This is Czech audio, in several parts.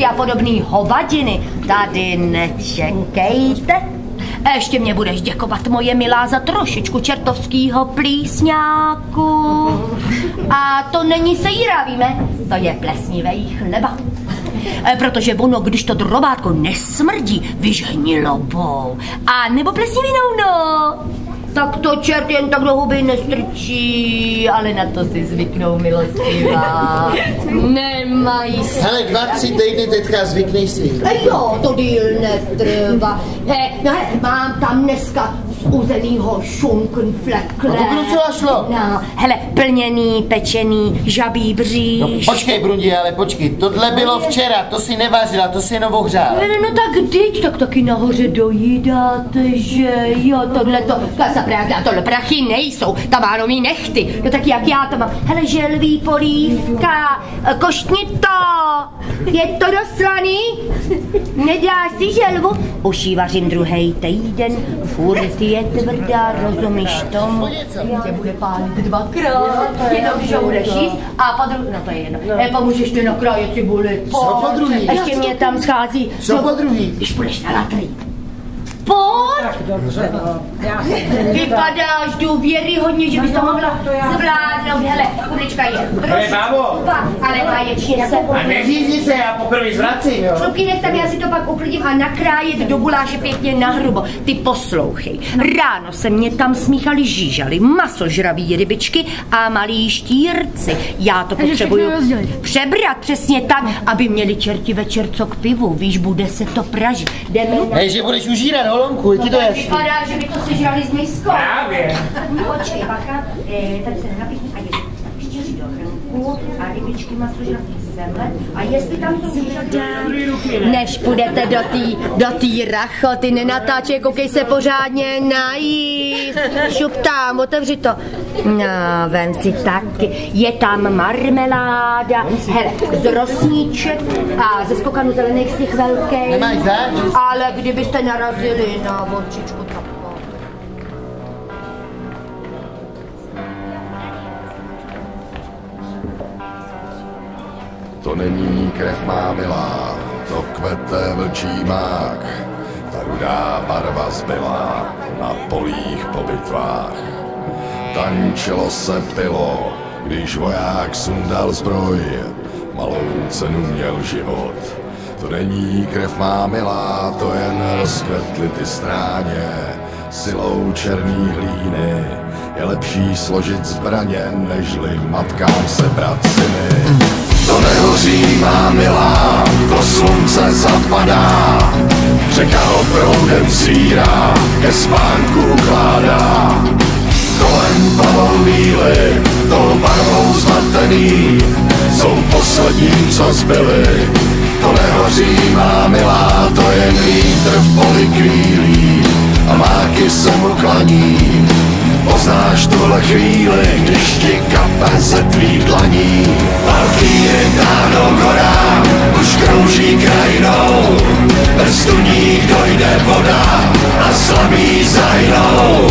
a podobný hovadiny tady nečekejte. Ještě mě budeš děkovat, moje milá, za trošičku čertovskýho plísňáku. A to není sejra, víme, to je plesnivej chleba. Protože ono, když to drobátko nesmrdí vyžhnilobou a nebo plesnivinou, no, tak to čert jen tak do huby nestrčí, ale na to si zvyknou, milostivá. Nemají se. Hele, 2-3 týdny teďka zvyknej si. Jo, to díl netrvá. Mám tam dneska z uzenýho šunkenflekle. No to docela šlo. No, hele, plněný, pečený, žabí bříš. No počkej, Brundi, ale počkej, tohle bylo včera, to si nevařila, to si jenom ohřál. No tak dyť, tak taky nahoře dojídáte, že jo, tohleto, tohle prachy nejsou, tam ano mý nechty, no tak jak já to mám, hele, želví polívka, koštni to, je to doslaný, nedáš si želvu, už jí vařím druhý týden, furt je tvrdá, rozumíš tomu, tě bude pálit dvakrát, jenom když ho budeš jíst a podruhý, no to je jedno, pomůžeš mi nakrájet cibuli, co podruhý? Ještě mě tam schází, co podruhý? Když půjdeš na latrín. Pojď! Dobře, no. Vypadáš důvěryhodně, že bys to mohla zvládnout. Hele, kulička je ale báječně se... A neřízni se, já poprvé zvracím, jo? Šlupínek tam, já si to pak uklidím a nakrájet do guláše pěkně na hrubo. Ty poslouchej. Ráno se mě tam smíchali žížaly, masožraví rybičky a malí štírci. Já to potřebuju přebrat přesně tak, aby měli čerti večer co k pivu. Víš, bude se to pražit. Jdeme na... Hej, že budeš užírat holonku, je ti to jasný. Vypadá, že by to sežrali z miskou. Právě. Počkej, bacha, tady se nenapíchni a je štíři do hrnku a rybičky masožravý semle a jestli tam jsou žádné... Než půjdete do té rachoty, nenatáčej, koukej se pořádně najíst. Šup tam, otevři to. No, vem si taky. Je tam marmeláda, hele, z rosníček a ze skokanu zelených z těch velkých. Nemáš zač? Ale kdybyste narazili na vorčičku, tak... To není krev má milá, to kvete vlčí mák. Ta rudá barva zbyla na polích po bitvách. Tančilo se pilo, když voják sundal zbroj. Malou cenu měl život. To není krev má milá, to jen rozkvetly ty stráně. Silou černý hlíny je lepší složit zbraně, nežli matkám sebrat syny. To nehoří, má milá, to slunce zapadá, řeka ho proudem sírá, ke spánku ukládá. Kolem pavou víly, tou barvou zmatený, jsou poslední, co zbyli. To nehoří, má milá, to jen vítr v poli kvílí a máky se mu klaní. Poznáš tuhle chvíli, když ti kape ze tvých dlaní. Valkýry táhnou horám, už krouží krajinou. Prstu nich dojde voda a slabí zahynou.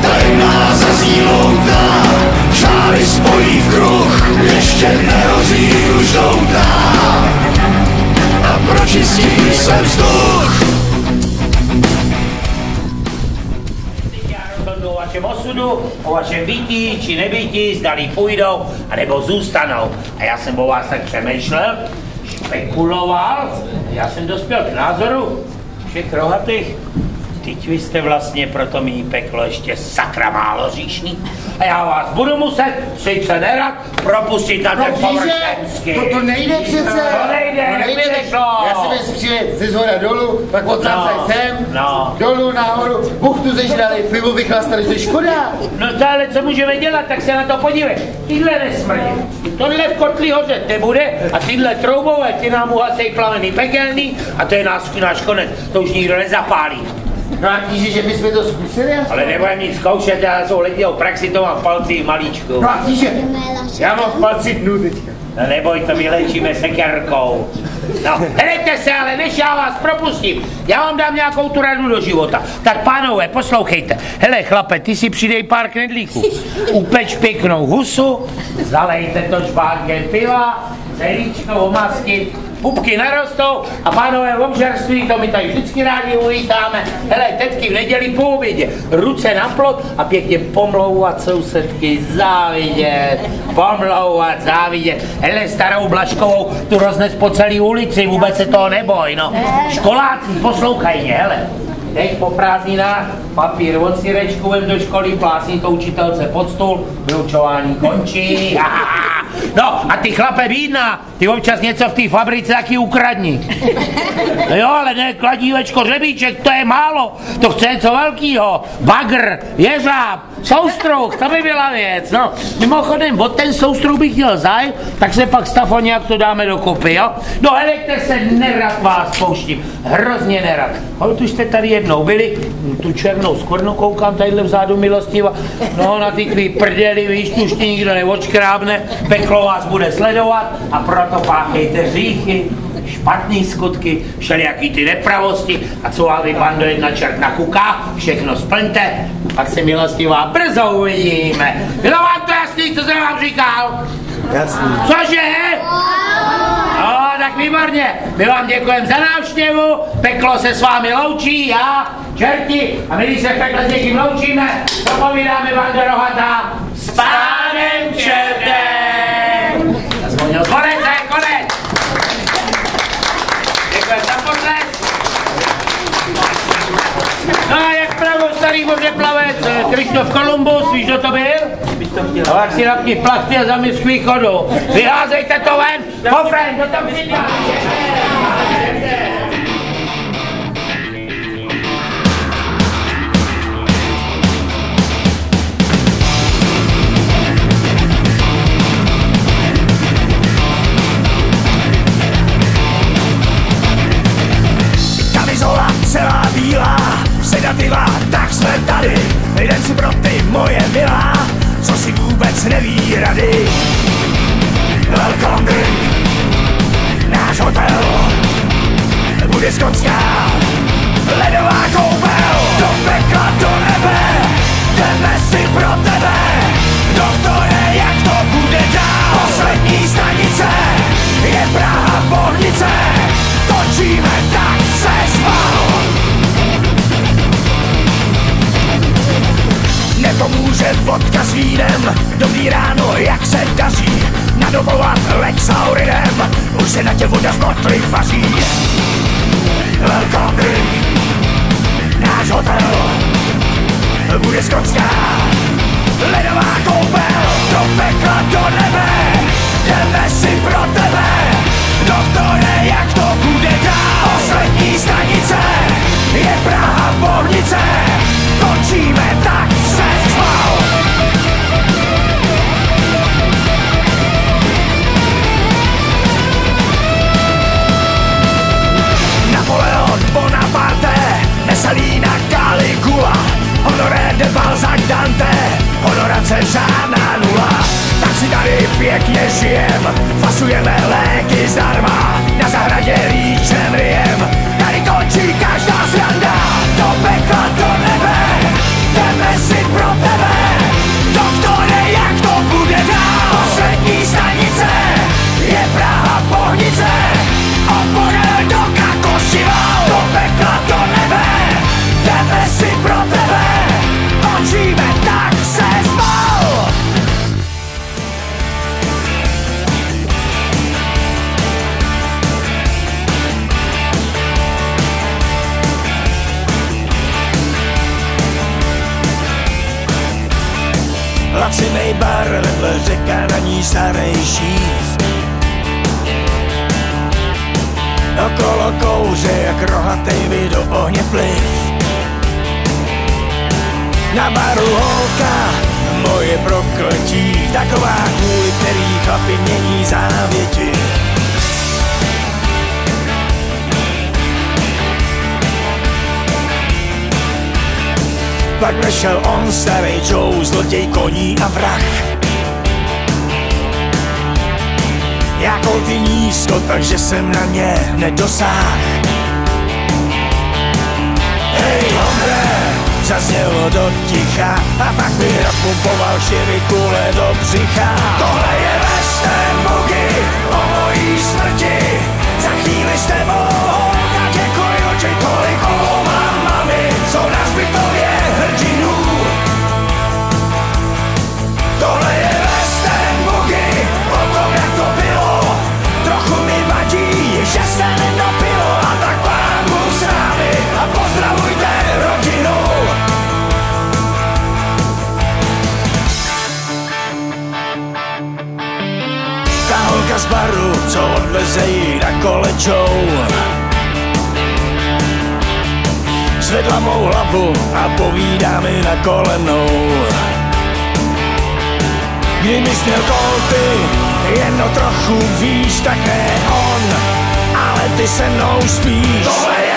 Tajemná zazní loutá, žáry spojí v kruh, ještě nehoří už doutá. A pročistí se vzduch. O vašem osudu, o vašem bytí či nebytí, zdali půjdou, anebo zůstanou. A já jsem o vás tak přemýšlel, špekuloval, já jsem dospěl k názoru, že krohatých, teď vy jste vlastně pro to mý peklo ještě sakra málo říšný. A já vás budu muset, sice nerad, propustit na ten povrchenský. To nejde přece. To nejde, Já si bez přijet ze zhora dolů, pak odsácaj sem, dolů nahoru, buchtu zežrali, pivo vychlastali, to je škoda. No to ale co můžeme dělat, tak se na to podívej. Tyhle nesmrdí. Tohle v kotli hořet nebude a tyhle troubové, ty nám uhasej plamený pekelný a to je náš konec, to už nikdo nezapálí. No a tíže, že bychom to zkusili? Ale nebudem nic zkoušet, já jsou lidi o praxi, to mám v palci malíčku. No a tíže, já mám v palci dnu teďka. No neboj, to vylečíme sekerkou. No, helejte se, ale než já vás propustím, já vám dám nějakou tu radu do života. Tak pánové, poslouchejte. Hele chlape, ty si přidej pár knedlíků. Upeč pěknou husu, zalejte to čbánkem piva, celíčko omasky pupky narostou a pánové v obžerství, to my tady vždycky rádi uvítáme. Hele, tetky v neděli po obědě, ruce na plot a pěkně pomlouvat sousedky, závidět, pomlouvat, závidět. Hele, starou Blažkovou tu roznes po celý ulici, vůbec se toho neboj, no. Školáci, poslouchaj mě, hele. Teď po prázdninách papír od sirečku vem do školy, plásní to učitelce pod stůl, vyučování končí. No a ty chlape bídná, ty občas něco v té fabrice taky ukradni. No jo, ale ne kladívečko, řebíček, to je málo, to chce něco velkýho. Bagr, jeřáb, soustruh, to by byla věc. No, mimochodem, od ten soustruh bych chtěl zájem, tak se pak Stafo nějak to dáme dokopy, jo? No heleďte se, nerad vás pouštím, hrozně nerad. Ale tu jste tady jednou byli, tu černou skvrnu koukám tadyhle vzadu milostiva, no na ty tvý prdeli, víš, tu už ti nikdo neodškrábne, peklo vás bude sledovat a proto páchejte hříchy, špatný skutky, všelijaký ty nepravosti a co vám vy, bando, jedna čert nakuká, všechno splňte, pak se milostivá brzo uvidíme. Bylo vám to jasný, co jsem vám říkal? Jasný. Cože? No, tak výborně. My vám děkujeme za návštěvu, peklo se s vámi loučí, já, čerti, a my když se pekle s někým loučíme, dopovídáme vám do rohatá s pánem čertem. Zazvonil konec, konec. Děkujeme za potlesk. No a jak pravou starý mořeplavec Krištof Kolumbus, víš, kdo to byl? No jak si napni plachty a zaměř k východu. Vyházejte to ven, pofren, kdo tam přidá? Kamizola celá bílá, sedativa, tak jsme tady. Jdem si pro ty moje milá, co si vůbec neví rady. Welcome drink, náš hotel, bude skotská, ledová koupel. Do pekla, do nebe, jdeme si pro tebe. Doktore, jak to bude dál? Poslední stanice je Praha Bohnice, končíme, tak se spal. Nepomůže vodka s vínem, dobrý ráno, jak se daří. Nadobovat Lexaurinem, už se na tě voda v kotli vaří. Welcome drink, náš hotel, bude skotská, ledová koupel. Do pekla, do nebe, jdeme si pro tebe. Doktore, jak to bude dál? Poslední stanice je Praha Bohnice, končíme, tak se spal. Napoleon Bonaparte, Messalina Caligula, Honoré de Balzac Dante, honorace žádná nula. Tak si tady pěkně žijem, fasujeme léky zdarma, na zahradě líčem ryjem, tady končí každá sranda. Do pekla, do nebe, jdeme si pro tebe. Doktore, jak to bude dál? Poslední stanice je Praha Bohnice, opodel do Kakošival. Do pekla, do nebe, jdeme si pro tebe. Končíme, tak se spal. Lacinej bar, vedle řeka, na ní starý šíf. Okolo kouře, jak rohatej vid do ohně pliv. Na baru holka, moje prokletí, taková, kvůli který chlapi mění závěti. Pak vešel on, starý Joe, zloděj koní a vrah. Já kolty nízko, takže jsem na ně nedosáhl. Hej, hombre, zaznělo do ticha a pak mi napumpoval 4 kule do břicha. Tohle je western boogie o mojí smrti, za chvíli s tebou, holka, děkuju ti tolik, mám mami, jsou na zbytově hrdinů. Tohle je western boogie, o tom jak to bylo, trochu mi vadí, že se nedopilo, a tak pán Bůh s námi a pozdravujte rodinu. Ta holka z baru, co odveze jí na kolečou, zvedla mou hlavu a povídá mi na kolenou. Kdybys měl kolty, jedno trochu víš, tak ne on, ale ty se mnou spíš. Tohle je